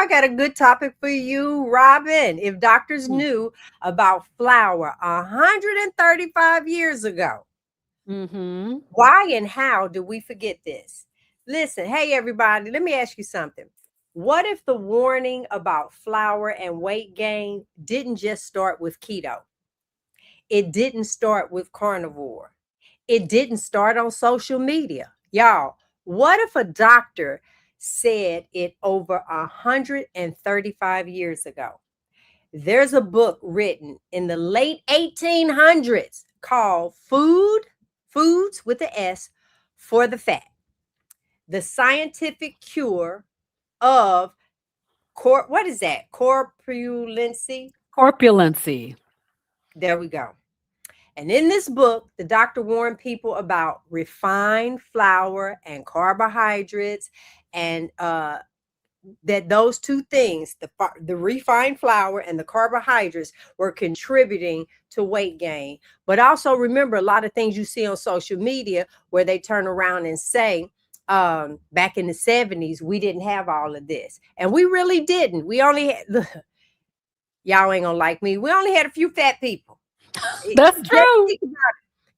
I got a good topic for you, Robyn. If doctors knew about flour 135 years ago, why and how do we forget this? Listen, hey, everybody, let me ask you something. What if the warning about flour and weight gain didn't just start with keto? It didn't start with carnivore. It didn't start on social media. Y'all, what if a doctor said it over 135 years ago? There's a book written in the late 1800s called Foods with the S for the Fat. The Scientific Cure of what is that? Corpulency? Corpulency. There we go. And in this book, the doctor warned people about refined flour and carbohydrates, and that those two things, the refined flour and the carbohydrates, were contributing to weight gain. But also remember, a lot of things you see on social media where they turn around and say, back in the 70s, we didn't have all of this. And we really didn't. We only had, y'all ain't gonna like me, we only had a few fat people. That's true.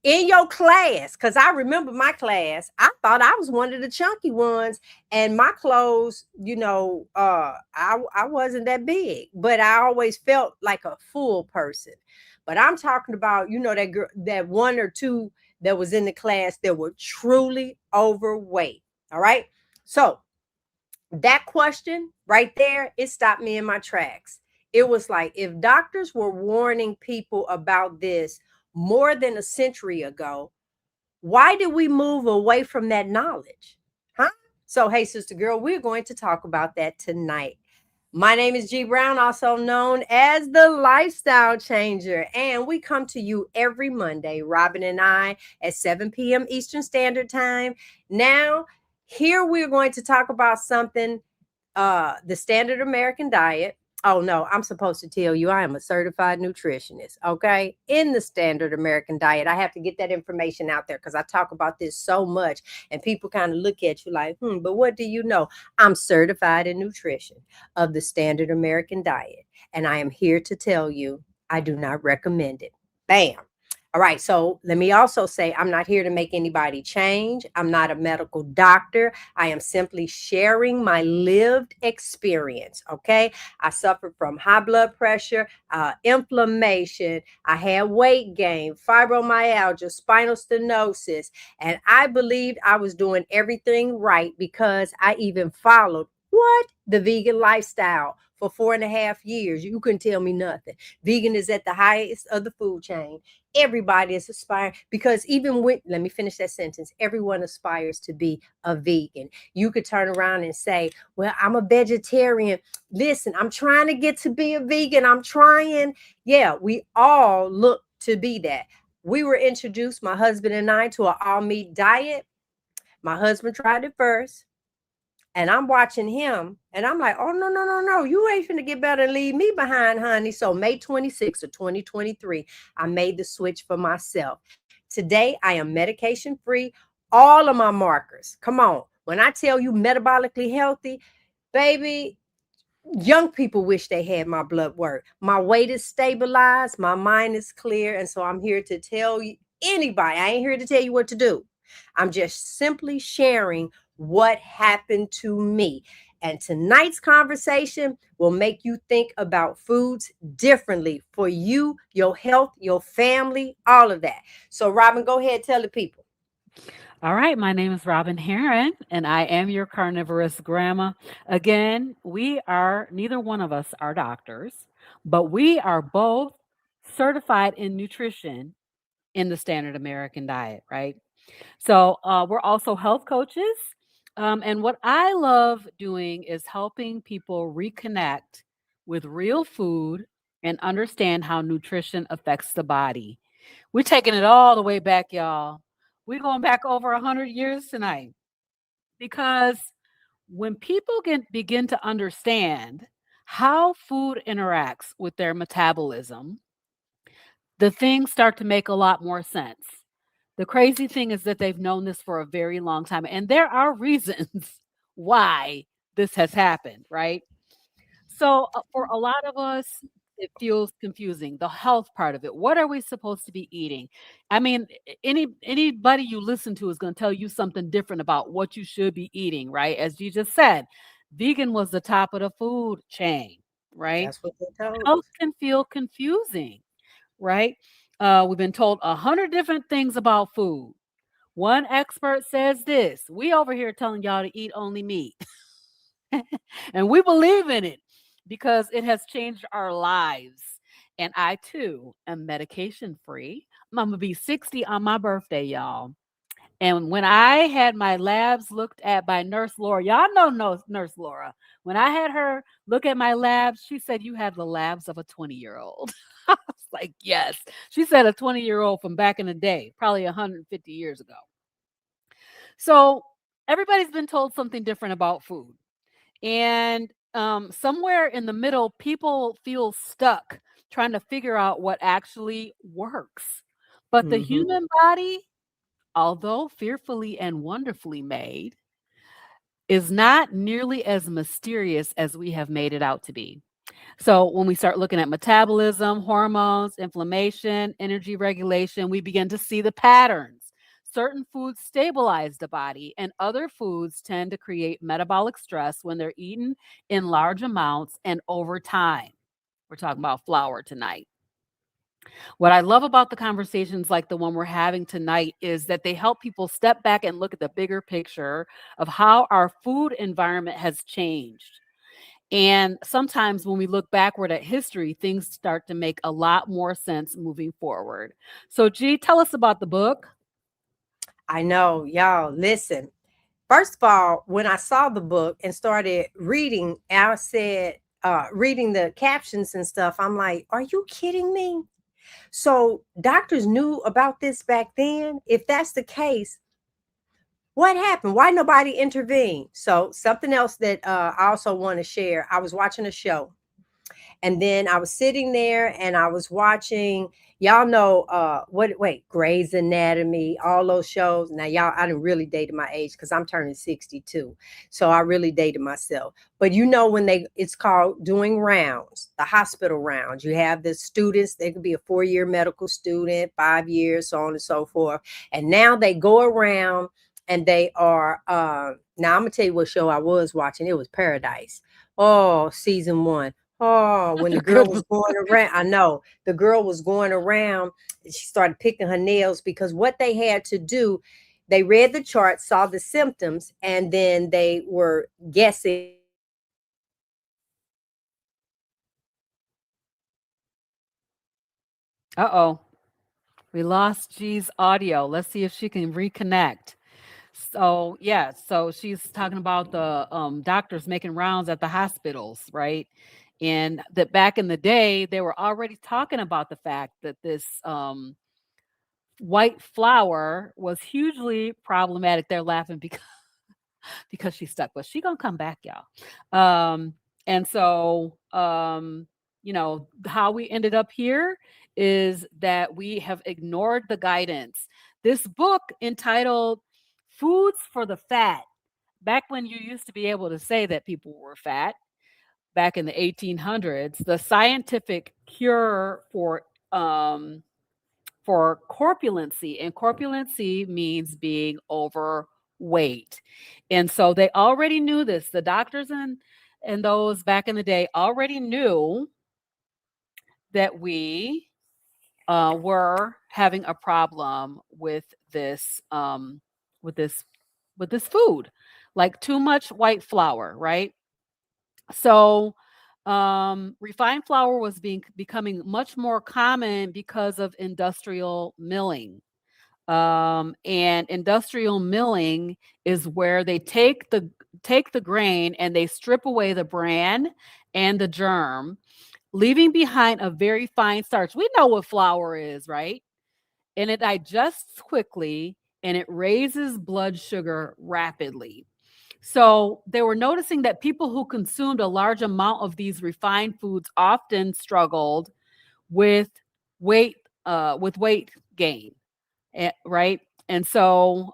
In your class, because I remember my class, I thought I was one of the chunky ones, and my clothes, I wasn't that big, but I always felt like a full person. But I'm talking about, that girl, that one or two that was in the class that were truly overweight. All right. So that question right there, it stopped me in my tracks. It was like, if doctors were warning people about this more than a century ago, why did we move away from that knowledge? Huh? So, hey, sister girl, we're going to talk about that tonight. My name is Gie Brown, also known as the Lifestyle Changer, and we come to you every Monday, Robyn and I, at 7 p.m. Eastern Standard Time. Now, here we're going to talk about something, the standard American diet. Oh, no, I'm supposed to tell you I am a certified nutritionist, okay? In the standard American diet. I have to get that information out there because I talk about this so much and people kind of look at you like, but what do you know? I'm certified in nutrition of the standard American diet. And I am here to tell you I do not recommend it. Bam. All right, so let me also say I'm not here to make anybody change. I'm not a medical doctor. I am simply sharing my lived experience, okay? I suffered from high blood pressure, inflammation. I had weight gain, fibromyalgia, spinal stenosis, and I believed I was doing everything right because I even followed the vegan lifestyle for 4.5 years. You couldn't tell me nothing. Vegan is at the highest of the food chain. Everybody is aspiring, because let me finish that sentence. Everyone aspires to be a vegan. You could turn around and say, well, I'm a vegetarian. Listen, I'm trying to get to be a vegan. I'm trying. Yeah, we all look to be that. We were introduced, my husband and I, to an all meat diet. My husband tried it first. And I'm watching him and I'm like, oh, no. You ain't finna get better and leave me behind, honey. So May 26th of 2023, I made the switch for myself. Today, I am medication free. All of my markers. Come on. When I tell you metabolically healthy, baby, young people wish they had my blood work. My weight is stabilized. My mind is clear. And so I'm here to tell you, anybody, I ain't here to tell you what to do. I'm just simply sharing what happened to me. And tonight's conversation will make you think about foods differently for you, your health, your family, all of that. So, Robyn, go ahead, tell the people. All right, my name is Robyn Herron, and I am your CarnivorousGrama. Again, neither one of us are doctors, but we are both certified in nutrition in the standard American diet, right? So we're also health coaches. And what I love doing is helping people reconnect with real food and understand how nutrition affects the body. We're taking it all the way back, y'all. We're going back over 100 years tonight, because when people begin to understand how food interacts with their metabolism, the things start to make a lot more sense. The crazy thing is that they've known this for a very long time, and there are reasons why this has happened, right? So for a lot of us, it feels confusing. The health part of it. What are we supposed to be eating? I mean, anybody you listen to is going to tell you something different about what you should be eating, right? As you just said, vegan was the top of the food chain, right? That's what they told Health us. can feel confusing, right? We've been told 100 different things about food. One expert says this. We over here telling y'all to eat only meat. And we believe in it because it has changed our lives. And I too am medication free. I'm gonna be 60 on my birthday, y'all. And when I had my labs looked at by Nurse Laura, y'all know Nurse Laura. When I had her look at my labs, she said, "You have the labs of a 20-year-old." I was like, yes. She said a 20-year-old from back in the day, probably 150 years ago. So everybody's been told something different about food. And somewhere in the middle, people feel stuck trying to figure out what actually works. But the Hmm. human body, although fearfully and wonderfully made, is not nearly as mysterious as we have made it out to be. So, when we start looking at metabolism, hormones, inflammation, energy regulation, we begin to see the patterns. Certain foods stabilize the body, and other foods tend to create metabolic stress when they're eaten in large amounts and over time. We're talking about flour tonight. What I love about the conversations like the one we're having tonight is that they help people step back and look at the bigger picture of how our food environment has changed. And sometimes when we look backward at history, things start to make a lot more sense moving forward. So, G, tell us about the book. I know, y'all. Listen, first of all, when I saw the book and started reading, I said, reading the captions and stuff, I'm like, are you kidding me? So doctors knew about this back then. If that's the case, what happened? Why nobody intervened? So something else that I also want to share. I was watching a show, and then I was sitting there and I was watching, y'all know Grey's Anatomy, all those shows. Now y'all, I didn't really dated my age because I'm turning 62. So I really dated myself. But you know, when it's called doing rounds, the hospital rounds. You have the students, they could be a 4-year medical student, 5 years, so on and so forth. And now they go around and they are now I'm gonna tell you what show I was watching. It was Paradise. Oh, season one. Oh, when Such a the girl good was one. going around, I know the girl was going around. She started picking her nails because what they had to do, they read the chart, saw the symptoms, and then they were guessing Uh oh, we lost G's audio. Let's see if she can reconnect. So, yeah, so she's talking about the doctors making rounds at the hospitals, right? And that back in the day, they were already talking about the fact that this white flour was hugely problematic. They're laughing because she's stuck, but she gonna come back, y'all. And so, how we ended up here is that we have ignored the guidance. This book entitled "Foods for the Fat." Back when you used to be able to say that people were fat, back in the 1800s, the scientific cure for corpulency, and corpulency means being overweight. And so they already knew this. The doctors and those back in the day already knew that we were having a problem with this with this food, like too much white flour, right? So refined flour was becoming much more common because of industrial milling. And industrial milling is where they take the grain and they strip away the bran and the germ, leaving behind a very fine starch. We know what flour is, right? And it digests quickly and it raises blood sugar rapidly. So they were noticing that people who consumed a large amount of these refined foods often struggled with weight with weight gain, right? And so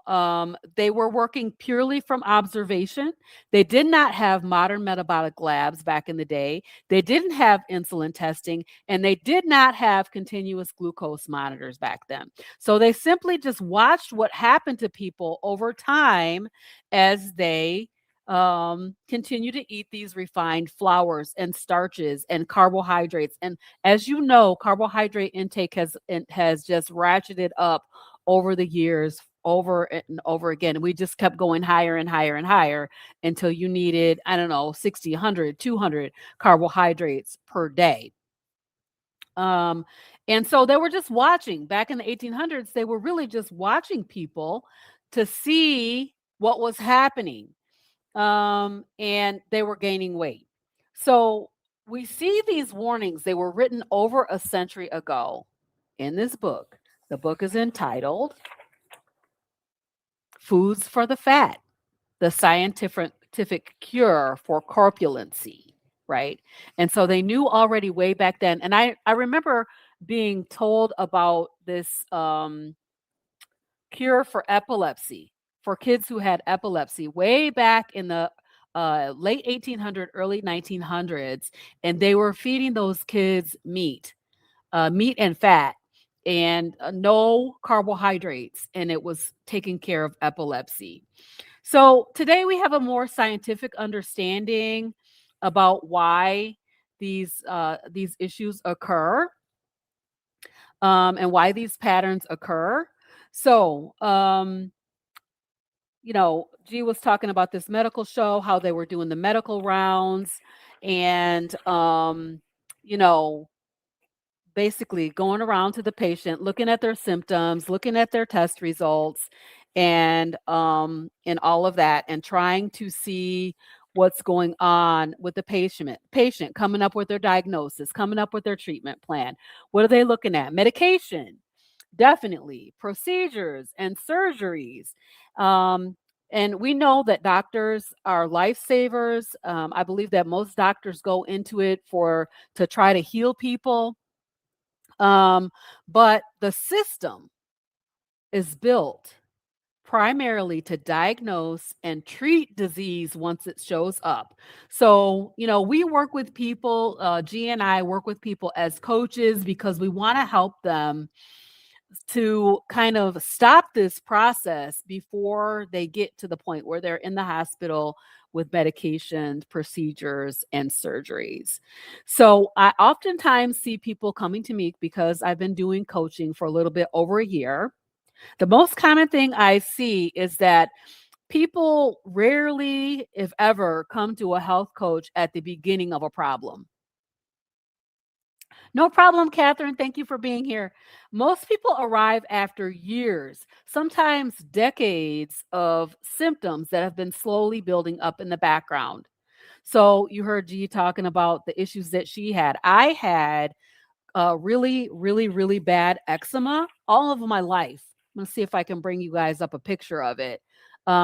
they were working purely from observation. They did not have modern metabolic labs back in the day. They didn't have insulin testing, and they did not have continuous glucose monitors back then. So they simply just watched what happened to people over time as they continue to eat these refined flours and starches and carbohydrates. And as you know, carbohydrate intake has just ratcheted up over the years, over and over again. We just kept going higher and higher and higher until you needed, I don't know, 60, 100, 200 carbohydrates per day. Um, and so they were just watching. Back in the 1800s, they were really just watching people to see what was happening. And they were gaining weight. So we see these warnings. They were written over a century ago in this book. The book is entitled Foods for the Fat, the Scientific Cure for Corpulency, right? And so they knew already way back then. And I remember being told about this cure for epilepsy for kids who had epilepsy way back in the late 1800s, early 1900s. And they were feeding those kids meat and fat and no carbohydrates, and it was taking care of epilepsy. So today we have a more scientific understanding about why these issues occur, and why these patterns occur. So, G was talking about this medical show, how they were doing the medical rounds, and you know, basically going around to the patient, looking at their symptoms, looking at their test results, and all of that, and trying to see what's going on with the patient coming up with their diagnosis, coming up with their treatment plan. What are they looking at? Medication, definitely, procedures and surgeries. Um, and we know that doctors are lifesavers. I believe that most doctors go into it to try to heal people. But the system is built primarily to diagnose and treat disease once it shows up. So, we work with people, G and I work with people as coaches because we want to help them to kind of stop this process before they get to the point where they're in the hospital with medications, procedures, and surgeries. So I oftentimes see people coming to me because I've been doing coaching for a little bit over a year. The most common thing I see is that people rarely, if ever, come to a health coach at the beginning of a problem. No problem, Catherine. Thank you for being here. Most people arrive after years, sometimes decades of symptoms that have been slowly building up in the background. So you heard G talking about the issues that she had. I had really, really, really bad eczema all of my life. I'm going to see if I can bring you guys up a picture of it.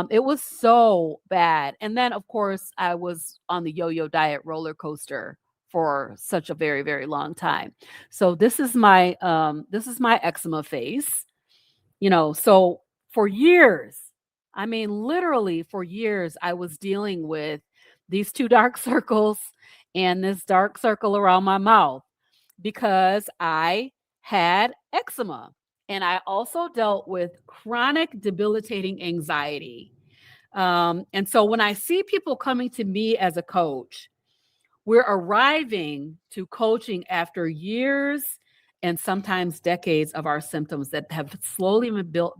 It was so bad. And then, of course, I was on the yo-yo diet roller coaster for such a very, very long time. So this is my eczema face. So for years, I mean, literally for years, I was dealing with these two dark circles and this dark circle around my mouth because I had eczema. And I also dealt with chronic debilitating anxiety. And so when I see people coming to me as a coach, we're arriving to coaching after years and sometimes decades of our symptoms that have slowly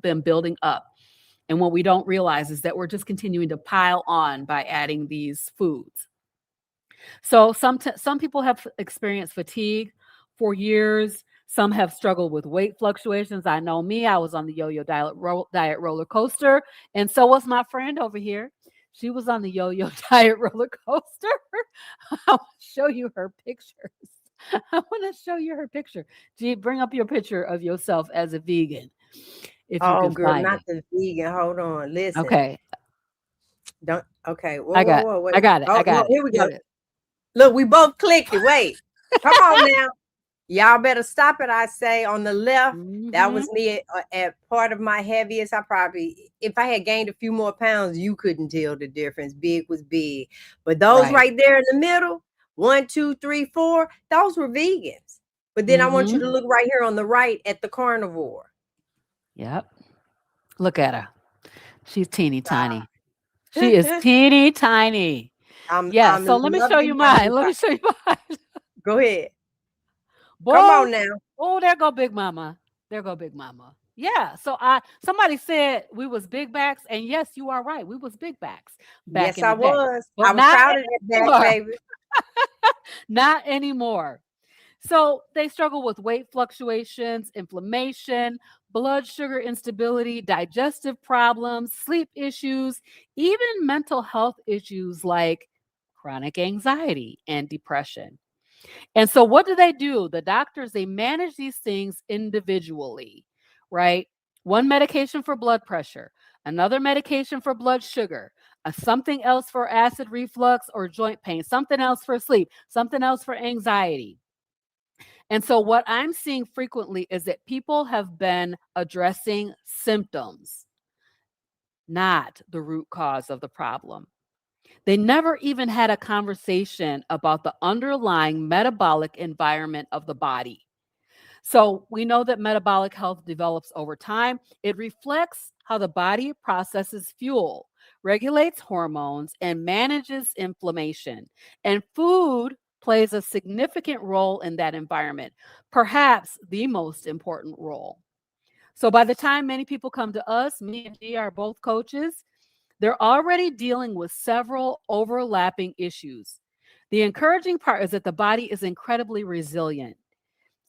been building up. And what we don't realize is that we're just continuing to pile on by adding these foods. So some people have experienced fatigue for years. Some have struggled with weight fluctuations. I know me, I was on the yo-yo diet roller coaster. And so was my friend over here. She was on the yo-yo diet roller coaster. I'll show you her pictures. I want to show you her picture. Gee, bring up your picture of yourself as a vegan, if you Oh, can girl, find not it. the vegan. Hold on. Listen. Okay, Don't. Okay. Whoa, I whoa, got, whoa. Wait. I got it. Oh, I no. got it. Here we Here go. it is. Look, we both clicked it. Wait. Come on now. Y'all better stop it. I say on the left, that Mm-hmm. was me at part of my heaviest. I probably, if I had gained a few more pounds, you couldn't tell the difference. Big was big. But those Right. right there in the middle, 1, 2, 3, 4, those were vegans. But then I want you Mm-hmm. to look right here on the right at the carnivore. Yep. Look at her. She's teeny Ah. tiny. She is teeny tiny. Yeah. I'm So let me show you loving my mine. new Let body. me show you mine. Go ahead. Come Boy, on now. oh, there go Big Mama. There go Big Mama. Yeah. So I somebody said we was big backs, and yes, you are right. We was big backs back Yes, in I the day, was. I but was not proud of that back, anymore. baby. Not anymore. So they struggle with weight fluctuations, inflammation, blood sugar instability, digestive problems, sleep issues, even mental health issues like chronic anxiety and depression. And so what do? The doctors, they manage these things individually, right? One medication for blood pressure, another medication for blood sugar, something else for acid reflux or joint pain, something else for sleep, something else for anxiety. And so what I'm seeing frequently is that people have been addressing symptoms, not the root cause of the problem. They never even had a conversation about the underlying metabolic environment of the body. So we know that metabolic health develops over time. It reflects how the body processes fuel, regulates hormones, and manages inflammation. And food plays a significant role in that environment, perhaps the most important role. So by the time many people come to us, me and G are both coaches, they're already dealing with several overlapping issues. The encouraging part is that the body is incredibly resilient.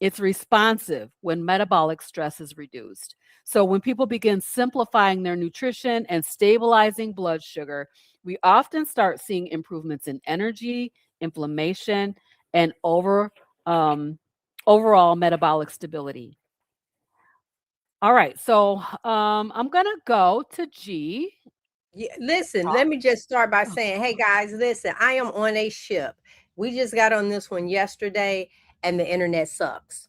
It's responsive when metabolic stress is reduced. So, when people begin simplifying their nutrition and stabilizing blood sugar, we often start seeing improvements in energy, inflammation, and um, overall metabolic stability. All right, so I'm gonna go to G. Yeah, listen, Talk. let me just start by saying, hey guys, listen, I am on a ship. We just got on this one yesterday and the internet sucks.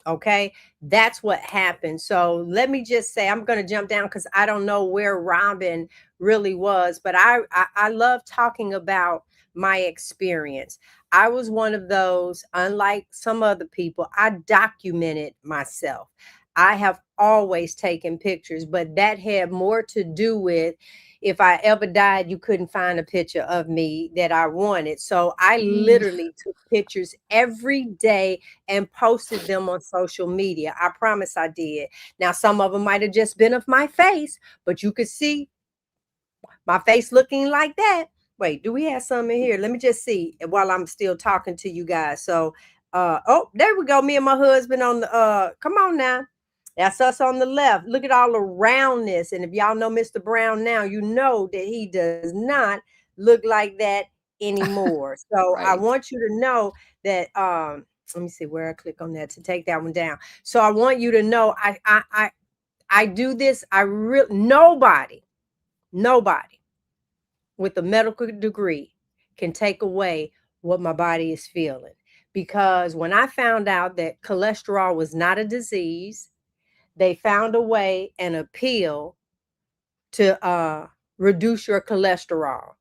Okay, that's what happened. So let me just say, I'm going to jump down because I don't know where Robin really was, but I love talking about my experience. I was one of those, unlike some other people, I documented myself. I have always taken pictures, but that had more to do with if I ever died, you couldn't find a picture of me that I wanted. So I Mm, literally took pictures every day and posted them on social media. I promise I did. Now, some of them might have just been of my face, but you could see my face looking like that. Wait, do we have some in here? Let me just see while I'm still talking to you guys. So, oh, there we go. Me and my husband on the come on now. That's us on the left. Look at all the roundness. And if y'all know Mr. Brown now, you know that he does not look like that anymore. So I right. want you to know that let me see where I click on that to take that one down. So I want you to know I do this. I really nobody with a medical degree can take away what my body is feeling. Because when I found out that cholesterol was not a disease, they found a way and a pill to reduce your cholesterol.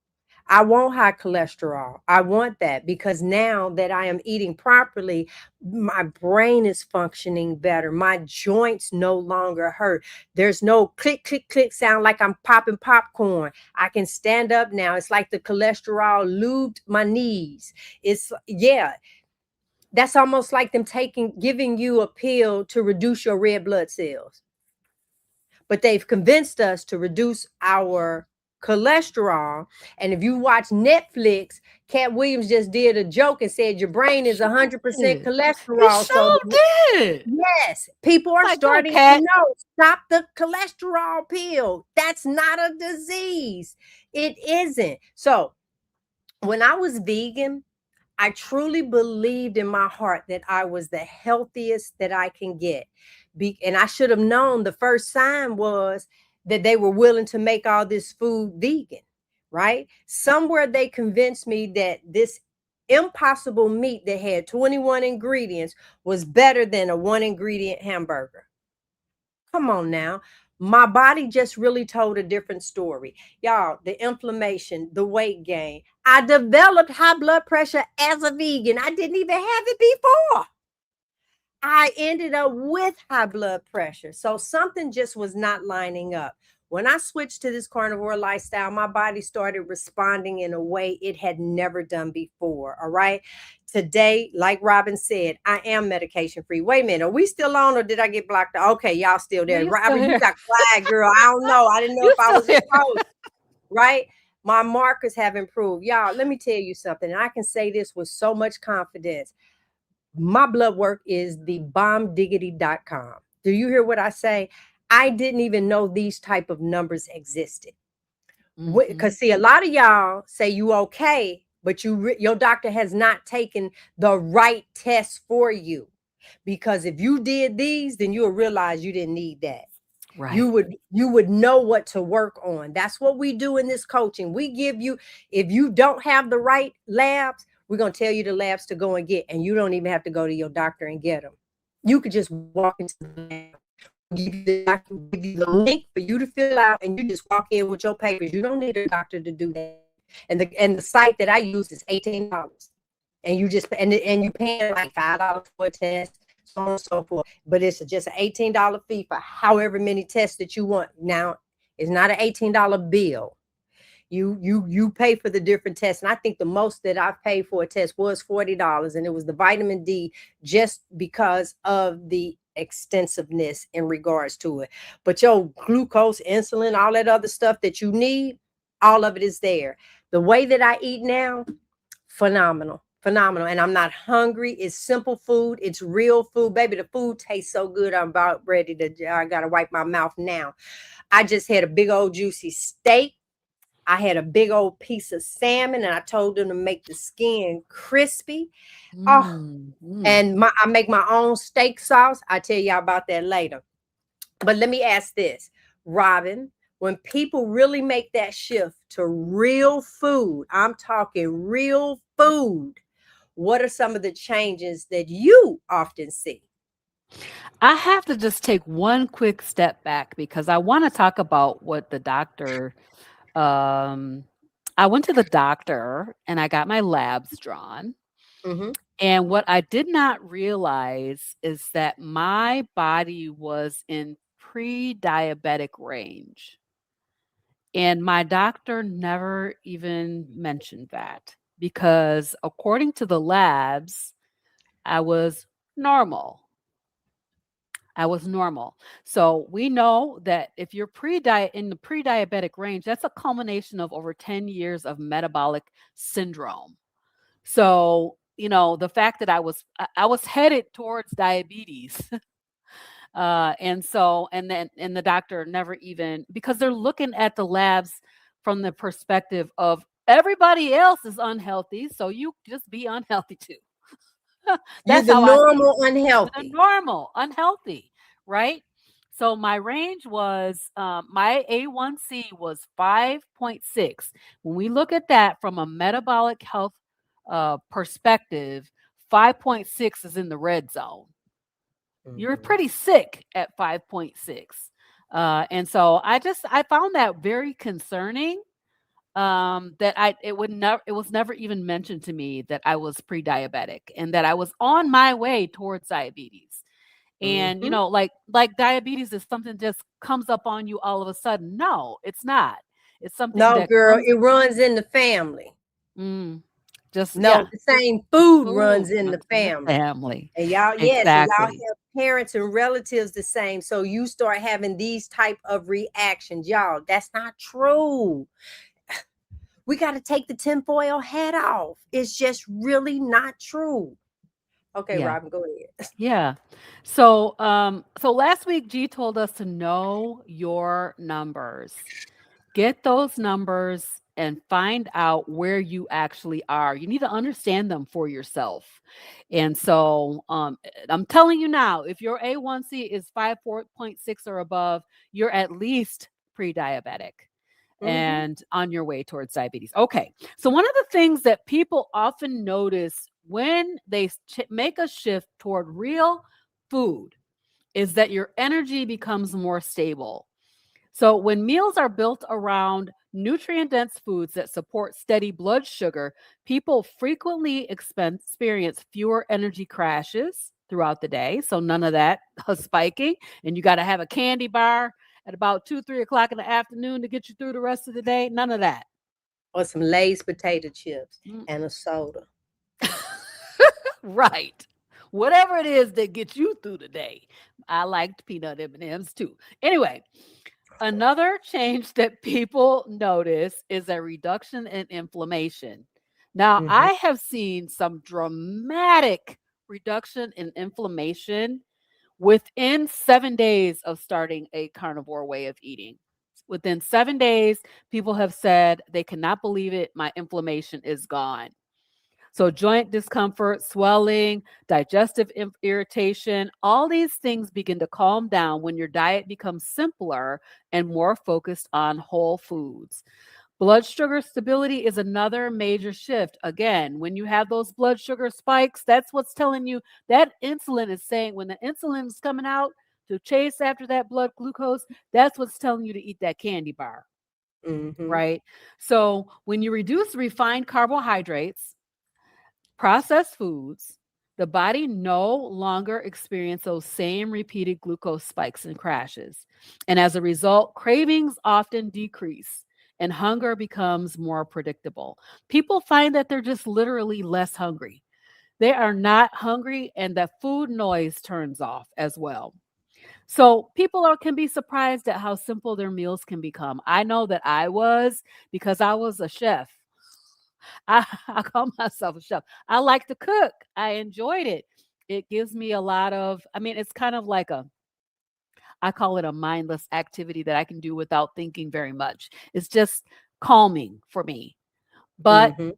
I want high cholesterol. I want that because now that I am eating properly, my brain is functioning better. My joints no longer hurt. There's no click, click, click sound like I'm popping popcorn. I can stand up now. It's like the cholesterol lubed my knees. It's, yeah, that's almost like them giving you a pill to reduce your red blood cells, but they've convinced us to reduce our cholesterol. And if you watch Netflix, Cat Williams just did a joke and said your brain is Sure 100% did. He cholesterol. So sure did. yes, people are Like, go, starting to cat. know, stop the cholesterol pill. That's not a disease. It isn't. So when I was vegan, I truly believed in my heart that I was the healthiest that I can get. And I should have known the first sign was that they were willing to make all this food vegan, right? Somewhere they convinced me that this Impossible Meat that had 21 ingredients was better than a one ingredient hamburger. Come on now. My body just really told a different story. Y'all, the inflammation, the weight gain. I developed high blood pressure as a vegan. I didn't even have it before. I ended up with high blood pressure. So something just was not lining up. When I switched to this carnivore lifestyle, my body started responding in a way it had never done before. All right. Today, like Robyn said, I am medication free. Wait a minute. Are we still on or did I get blocked out? Okay, y'all still No, there. you're still Robyn, you here. got quiet, girl. I don't know. I didn't know You're if I still was here. exposed, right? My markers have improved. Y'all, let me tell you something. And I can say this with so much confidence. My blood work is the bombdiggity.com. Do you hear what I say? I didn't even know these type of numbers existed. Hmm. Because see, a lot of y'all say you okay, but your doctor has not taken the right test for you. Because if you did these, then you'll realize you didn't need that. Right. You would know what to work on. That's what we do in this coaching. We give you, if you don't have the right labs, we're going to tell you the labs to go and get, and you don't even have to go to your doctor and get them. You could just walk into the lab, give you the doctor, give you the link for you to fill out, and you just walk in with your papers. You don't need a doctor to do that. And the site that I use is $18, and you just and you paying like $5 for a test, so on and so forth. But it's just an $18 fee for however many tests that you want. Now, it's not an $18 bill. You pay for the different tests, and I think the most that I've paid for a test was $40, and it was the vitamin D, just because of the extensiveness in regards to it. But your glucose, insulin, all that other stuff that you need, all of it is there. The way that I eat now, phenomenal. Phenomenal. And I'm not hungry. It's simple food. It's real food. Baby, the food tastes so good. I'm about ready to, I got to wipe my mouth now. I just had a big old juicy steak. I had a big old piece of salmon, and I told them to make the skin crispy. Oh, Mm, mm. and I make my own steak sauce. I tell y'all about that later. But let me ask this, Robyn, when people really make that shift to real food, I'm talking real food, what are some of the changes that you often see? I have to just take one quick step back because I want to talk about what the doctor. Um, I went to the doctor and I got my labs drawn. Mm-hmm. And what I did not realize is that my body was in pre diabetic range. And my doctor never even mentioned that because, according to the labs, I was normal. I was normal. So we know that if you're in the pre-diabetic range, that's a culmination of over 10 years of metabolic syndrome. So, the fact that I was headed towards diabetes. And the doctor never even, because they're looking at the labs from the perspective of everybody else is unhealthy, so you just be unhealthy too. You're That's the how I see it. normal You're the unhealthy. normal, unhealthy, right? So my range was my A1C was 5.6. When we look at that from a metabolic health perspective, 5.6 is in the red zone. You're Mm-hmm. pretty sick at 5.6. And so I found that very concerning, that it was never even mentioned to me that I was pre-diabetic and that I was on my way towards diabetes. And Mm-hmm. like diabetes is something just comes up on you all of a sudden. No, it's not. It's something No, that girl, comes. it runs in the family. mm, just No, yeah, the same food food runs in the runs in the family. family. And y'all, yes, and y'all Exactly. have parents and relatives the same. So you start having these type of reactions. Y'all, that's not true. We got to take the tinfoil hat off. It's just really not true. Okay, Yeah. Robyn, go ahead. Yeah. So last week G told us to know your numbers. Get those numbers and find out where you actually are. You need to understand them for yourself. And so I'm telling you now, if your A1C is 5.6 or above, you're at least pre-diabetic. Mm-hmm. and on your way towards diabetes. Okay. So, one of the things that people often notice when they make a shift toward real food is that your energy becomes more stable. So, when meals are built around nutrient dense foods that support steady blood sugar, people frequently experience fewer energy crashes throughout the day. So, none of that spiking. And you got to have a candy bar at about 2, 3 o'clock in the afternoon to get you through the rest of the day. None of that. Or some Lay's potato chips Mm. and a soda. Right. Whatever it is that gets you through the day. I liked peanut M&Ms too. Anyway, another change that people notice is a reduction in inflammation. Now, Mm-hmm. I have seen some dramatic reduction in inflammation within 7 days of starting a carnivore way of eating. Within 7 days, people have said they cannot believe it. My inflammation is gone. So, joint discomfort, swelling, digestive irritation, all these things begin to calm down when your diet becomes simpler and more focused on whole foods. Blood sugar stability is another major shift. Again, when you have those blood sugar spikes, that's what's telling you that insulin is saying when the insulin is coming out to chase after that blood glucose, that's what's telling you to eat that candy bar, Mm-hmm. right? So, when you reduce refined carbohydrates, processed foods, the body no longer experience those same repeated glucose spikes and crashes. And as a result, cravings often decrease and hunger becomes more predictable. People find that they're just literally less hungry. They are not hungry and the food noise turns off as well. So people can be surprised at how simple their meals can become. I know that I was because I was a chef. I call myself a chef. I like to cook. I enjoyed it. It gives me a lot of, I mean, it's kind of like I call it a mindless activity that I can do without thinking very much. It's just calming for me. But Mm-hmm.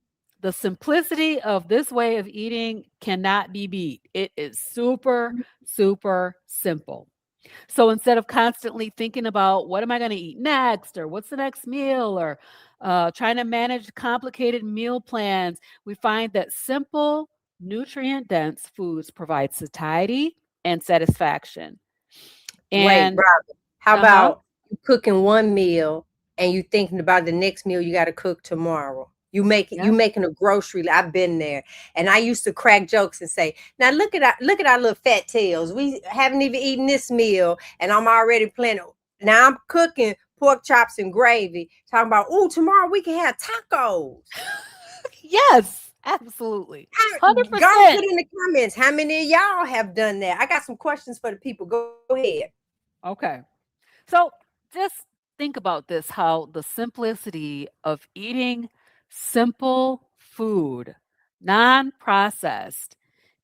the simplicity of this way of eating cannot be beat. It is super, super simple. So instead of constantly thinking about what am I going to eat next or what's the next meal or trying to manage complicated meal plans, we find that simple, nutrient dense foods provide satiety and satisfaction. Wait, And Robin, how uh huh. about you cooking one meal and you thinking about the next meal you got to cook tomorrow? You Yep. making a grocery. I've been there, and I used to crack jokes and say, "Now look at our little fat tails. We haven't even eaten this meal, and I'm already planning. Now I'm cooking pork chops and gravy. Talking about, oh, tomorrow we can have tacos. Yes, absolutely. Go and put 100%. in the comments how many of y'all have done that. I got some questions for the people. Go ahead. Okay. So just think about this how the simplicity of eating simple food, non processed,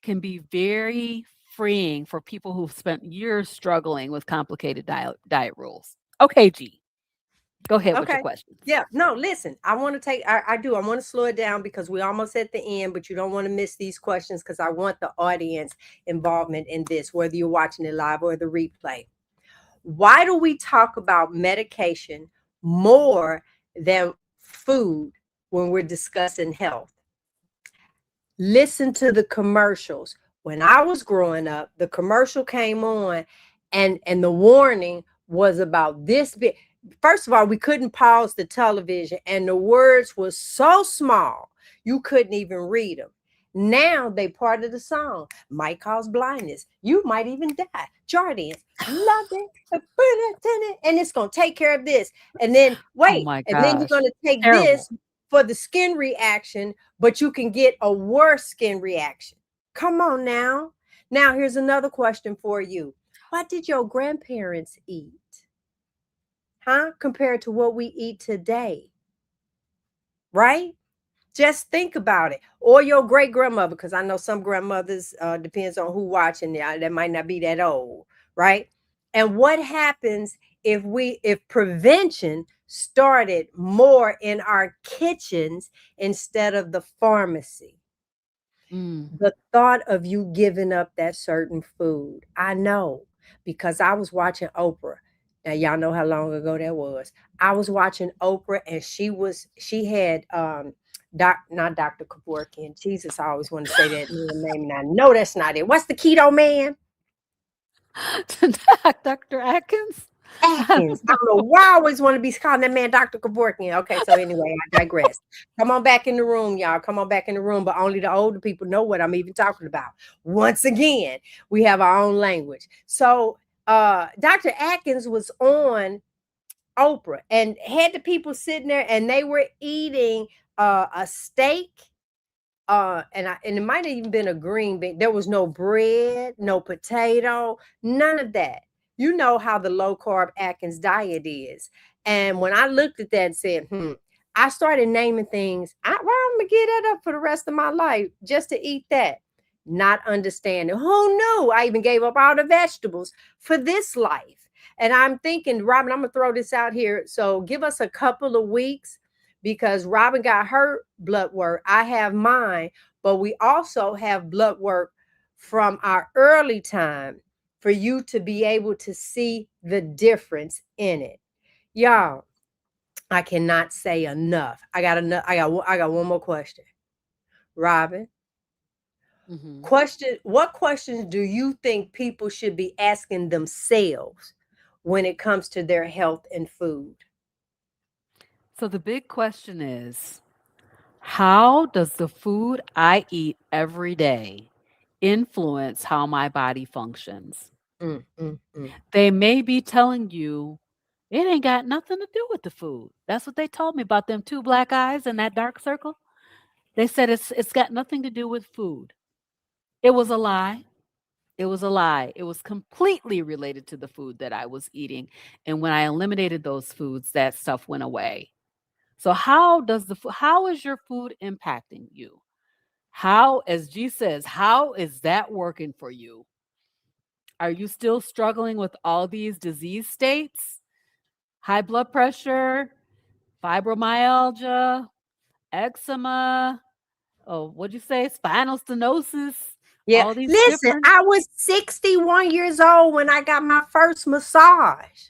can be very freeing for people who've spent years struggling with complicated diet rules. Okay, G, go ahead with your Okay. questions. Yeah. No, listen, I want to take, I do. I want to slow it down because we're almost at the end, but you don't want to miss these questions because I want the audience involvement in this, whether you're watching it live or the replay. Why do we talk about medication more than food when we're discussing health? Listen to the commercials. When I was growing up, the commercial came on and the warning was about this bit. First of all, we couldn't pause the television and the words were so small you couldn't even read them. Now they part of the song. Might cause blindness. You might even die. Jardins, love it. And it's gonna take care of this. And then Oh wait, my and then you're gosh. gonna take Terrible. this for the skin reaction, but you can get a worse skin reaction. Come on now. Now, here's another question for you. What did your grandparents eat? Huh? Compared to what we eat today, right? Just think about it. Or your great grandmother, because I know some grandmothers, depends on who watching, that might not be that old, right? And what happens if prevention started more in our kitchens instead of the pharmacy? Mm. The thought of you giving up that certain food. I know because I was watching Oprah. Now y'all know how long ago that was. I was watching Oprah, and she had not Dr. Kevorkian. Jesus, I always want to say that name, and I know that's not it. What's the keto man? Dr. Atkins? I Atkins. don't I know. don't know why I always want to be calling that man Dr. Kevorkian. Okay, so anyway, I digress. Come on back in the room, y'all. Come on back in the room, but only the older people know what I'm even talking about. Once again, we have our own language. So Dr. Atkins was on Oprah and had the people sitting there, and they were eating a steak, and it might have even been a green bean. There was no bread, no potato, none of that. You know how the low carb Atkins diet is. And when I looked at that and said, I started naming things. Why am I gonna get that up for the rest of my life just to eat that? Not understanding. Who knew? I even gave up all the vegetables for this life. And I'm thinking, Robyn, I'm gonna throw this out here. So give us a couple of weeks, because Robyn got her blood work. I have mine, but we also have blood work from our early time for you to be able to see the difference in it. Y'all, I cannot say enough. I got enough. I got one more question. Robyn, Mhm. what questions do you think people should be asking themselves when it comes to their health and food? So the big question is, how does the food I eat every day influence how my body functions? Mm, mm, mm. They may be telling you it ain't got nothing to do with the food. That's what they told me about them two black eyes and that dark circle. They said it's got nothing to do with food. It was a lie. It was a lie. It was completely related to the food that I was eating. And when I eliminated those foods, that stuff went away. So how is your food impacting you? How, as G says, how is that working for you? Are you still struggling with all these disease states? High blood pressure, fibromyalgia, eczema, oh, what'd you say? Spinal stenosis, Yeah. all these Listen, different. I was 61 years old when I got my first massage.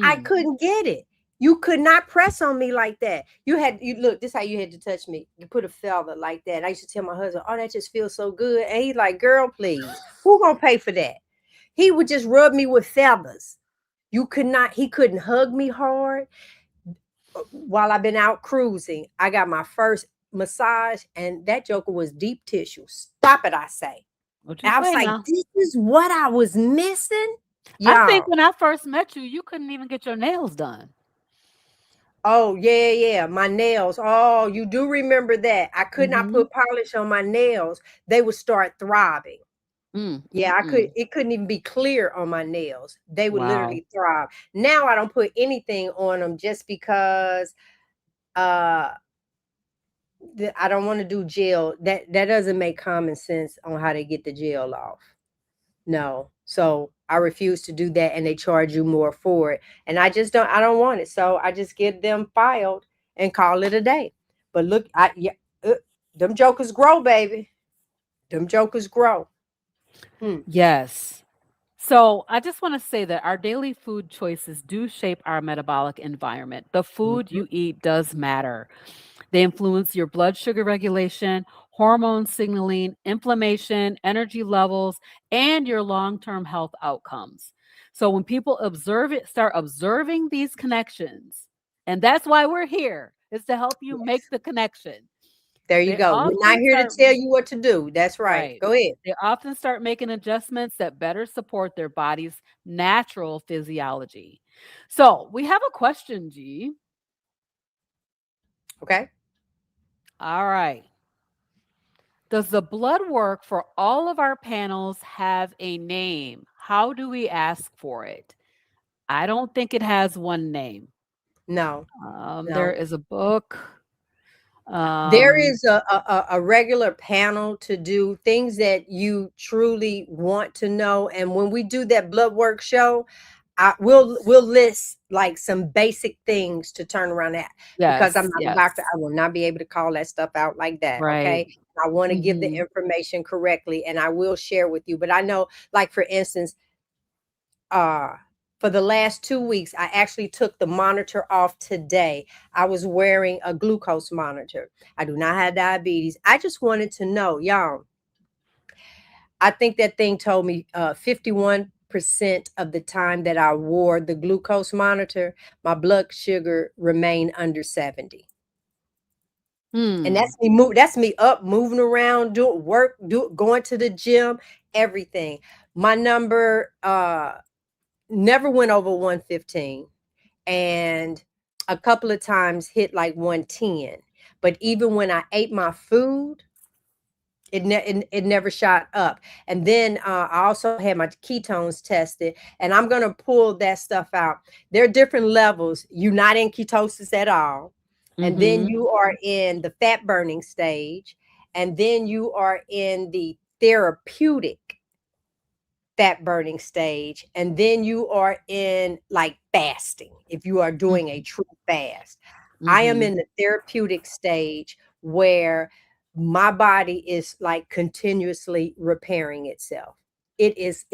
I Mm, couldn't get it. You could not press on me like that. You look, this how you had to touch me. You put a feather like that. I used to tell my husband, oh, that just feels so good. And he's like, girl, please, who gonna pay for that? He would just rub me with feathers. He couldn't hug me hard. While I've been out cruising, I got my first massage, and that joker was deep tissue. Stop it, I say. what'd you And I was say like, now? this is what I was missing. I think Y'all. when I first met you, you couldn't even get your nails done. Oh, yeah, yeah. My nails. Oh, you do remember that. I could not Mhm. put polish on my nails. They would start throbbing. Mm, Yeah, mm. it couldn't even be clear on my nails. They would Wow. literally throb. Now I don't put anything on them just because uh I don't want to do gel. That doesn't make common sense on how they get the gel off. No. So I refuse to do that, and they charge you more for it. And I don't want it. So I just get them filed and call it a day. But look, them jokers grow, baby. Them jokers grow. Hmm. Yes. So I just want to say that our daily food choices do shape our metabolic environment. The food Mhm. you eat does matter. They influence your blood sugar regulation, hormone signaling, inflammation, energy levels, and your long term health outcomes. So when people start observing these connections, and that's why we're here, is to help you make Yes. the connection. There you They go. We're not often here to start tell you what to do. That's right. Right. Go ahead. They often start making adjustments that better support their body's natural physiology. So we have a question, G. Okay. All right. Does the blood work for all of our panels have a name? How do we ask for it? I don't think it has one name. No, There no. is a book. There Um, is a regular panel to do things that you truly want to know. And when we do that blood work show, we'll list like some basic things to turn around at, because I'm yes, not a yes. doctor. I will not be able to call that stuff out like that. Right. Okay. I want to give the Hmm. information correctly, and I will share with you. But I know, like for instance, uh For the last 2 weeks, I actually took the monitor off today. I was wearing a glucose monitor. I do not have diabetes. I just wanted to know, y'all. I think that thing told me 51% of the time that I wore the glucose monitor, my blood sugar remained under 70. And Hmm. that's me up, moving around, doing work, going to the gym, everything. My number never went over 115, and a couple of times hit like 110. But even when I ate my food, it never shot up. And then I also had my ketones tested, and I'm gonna pull that stuff out. There are different levels. You're not in ketosis at all, and then Mm-hmm. you are in the fat burning stage, and then you are in the therapeutic fat burning stage, and then you are in like fasting if you are doing a true fast. I am Mm-hmm. in the therapeutic stage where my body is like continuously repairing itself. It is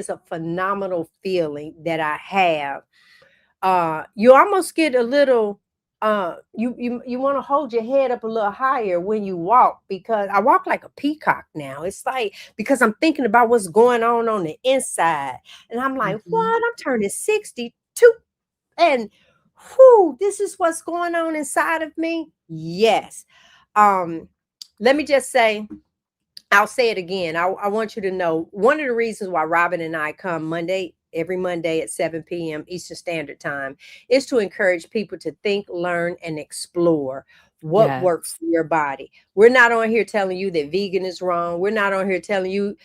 a phenomenal feeling that I have. You almost get a little you want to hold your head up a little higher when you walk, because I walk like a peacock now. It's like, because I'm thinking about what's going on the inside, and I'm like, Mm-hmm. what? I'm turning 62, and whoo, this is what's going on inside of me. Yes. um Let me just say, I'll say it again. I want you to know, one of the reasons why Robyn and I come every Monday at 7 p.m. Eastern Standard Time is to encourage people to think, learn, and explore what works Yes. for your body. We're not on here telling you that vegan is wrong. We're not on here telling you,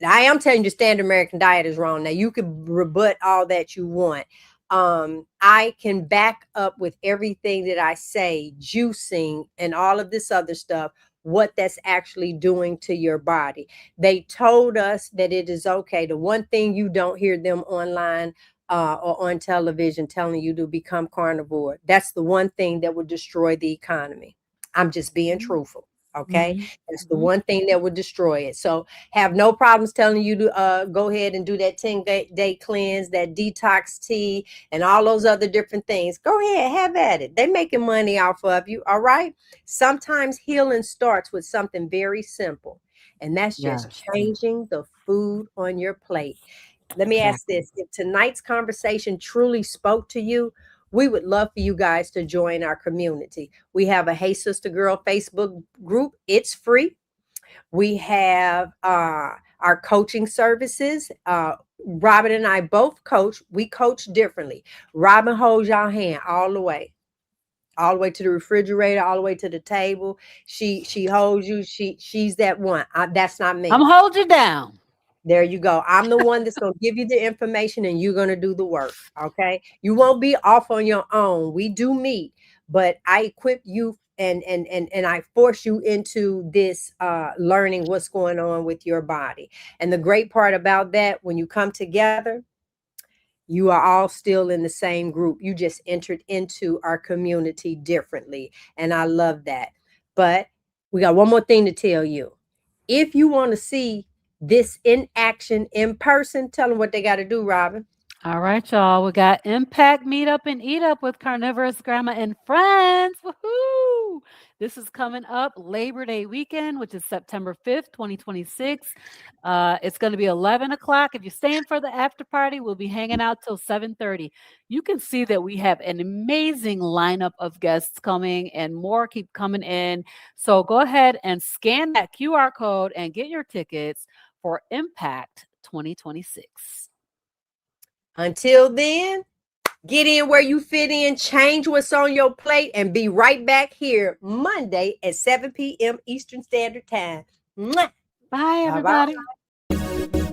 I am telling you standard American diet is wrong. Now you can rebut all that you want. I can back up with everything that I say, juicing and all of this other stuff, what that's actually doing to your body. They told us that it is okay. The one thing you don't hear them online or on television telling you to become carnivore, that's the one thing that would destroy the economy. I'm just being truthful. Okay. Mm-hmm. That's the Mm-hmm. one thing that would destroy it. So have no problems telling you to go ahead and do that 10-day cleanse, that detox tea, and all those other different things. Go ahead, have at it. They're making money off of you. All right. Sometimes healing starts with something very simple, and that's just Yes. changing the food on your plate. Let me ask Exactly. this: if tonight's conversation truly spoke to you, we would love for you guys to join our community. We have a Hey Sister Girl Facebook group, it's free. We have our coaching services. Robyn and I both coach. We coach differently. Robyn holds your hand all the way to the refrigerator, all the way to the table. She holds you. She's that one. That's not I'm me. hold you down. There you go. I'm the one that's going to give you the information, and you're going to do the work. Okay. You won't be off on your own. We do meet, but I equip you, and I force you into this learning what's going on with your body. And the great part about that, when you come together, you are all still in the same group. You just entered into our community differently. And I love that. But we got one more thing to tell you. If you want to see this in action in person, tell them what they got to do, Robyn. All right, y'all. We got Impact Meetup and Eat Up with Carnivorous Grandma and Friends. Woohoo! This is coming up Labor Day weekend, which is September 5th, 2026. It's going to be 11 o'clock. If you're staying for the after party, we'll be hanging out till 7:30. You can see that we have an amazing lineup of guests coming, and more keep coming in. So go ahead and scan that QR code and get your tickets for Impact 2026. Until then, get in where you fit in, change what's on your plate, and be right back here Monday at 7 p.m. Eastern Standard Time. Mwah! Bye, Bye bye. everybody.